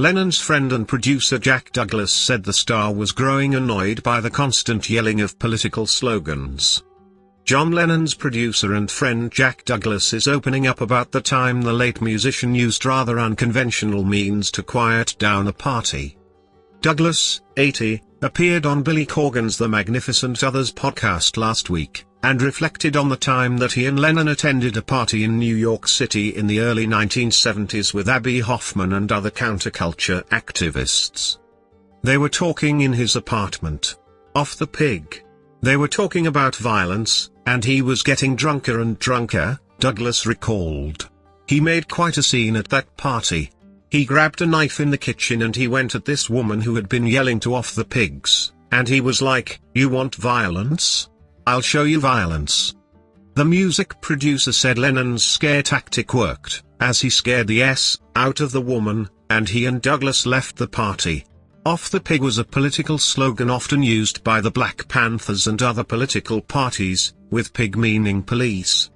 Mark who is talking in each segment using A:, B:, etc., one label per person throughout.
A: Lennon's friend and producer Jack Douglas said the star was growing annoyed by the constant yelling of political slogans. John Lennon's producer and friend Jack Douglas is opening up about the time the late musician used rather unconventional means to quiet down a party. Douglas, 80, appeared on Billy Corgan's The Magnificent Others podcast last week, and reflected on the time that he and Lennon attended a party in New York City in the early 1970s with Abbie Hoffman and other counterculture activists. They were talking in his apartment. Off the pig. They were talking about violence, and he was getting drunker and drunker, Douglas recalled. He made quite a scene at that party. He grabbed a knife in the kitchen and he went at this woman who had been yelling to off the pigs, and he was like, "You want violence? I'll show you violence." The music producer said Lennon's scare tactic worked, as he scared the S out of the woman, and he and Douglas left the party. Off the pig was a political slogan often used by the Black Panthers and other political parties, with pig meaning police.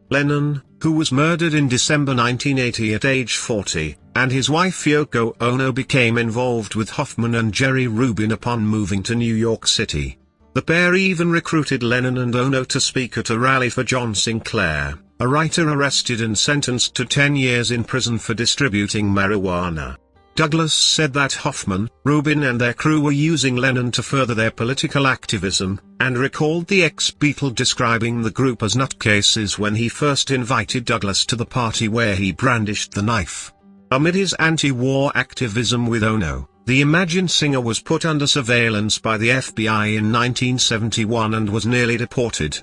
A: Lennon, who was murdered in December 1980 at age 40, and his wife Yoko Ono became involved with Hoffman and Jerry Rubin upon moving to New York City. The pair even recruited Lennon and Ono to speak at a rally for John Sinclair, a writer arrested and sentenced to 10 years in prison for distributing marijuana. Douglas said that Hoffman, Rubin and their crew were using Lennon to further their political activism, and recalled the ex-Beatle describing the group as nutcases when he first invited Douglas to the party where he brandished the knife. Amid his anti-war activism with Ono, the Imagine singer was put under surveillance by the FBI in 1971 and was nearly deported.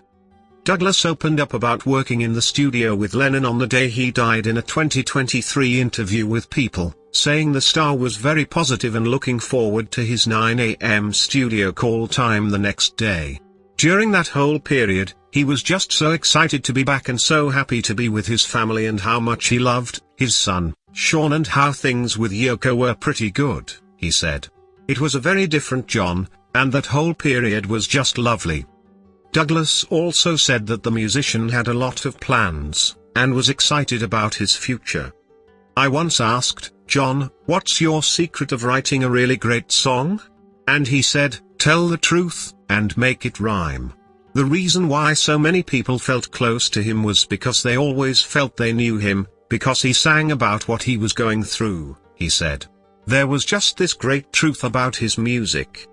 A: Douglas opened up about working in the studio with Lennon on the day he died in a 2023 interview with People, saying the star was very positive and looking forward to his 9 a.m. studio call time the next day. During that whole period, he was just so excited to be back and so happy to be with his family and how much he loved his son, Sean, and how things with Yoko were pretty good, he said. It was a very different John, and that whole period was just lovely. Douglas also said that the musician had a lot of plans, and was excited about his future. "I once asked John, what's your secret of writing a really great song? And he said, tell the truth, and make it rhyme. The reason why so many people felt close to him was because they always felt they knew him, because he sang about what he was going through," he said. "There was just this great truth about his music."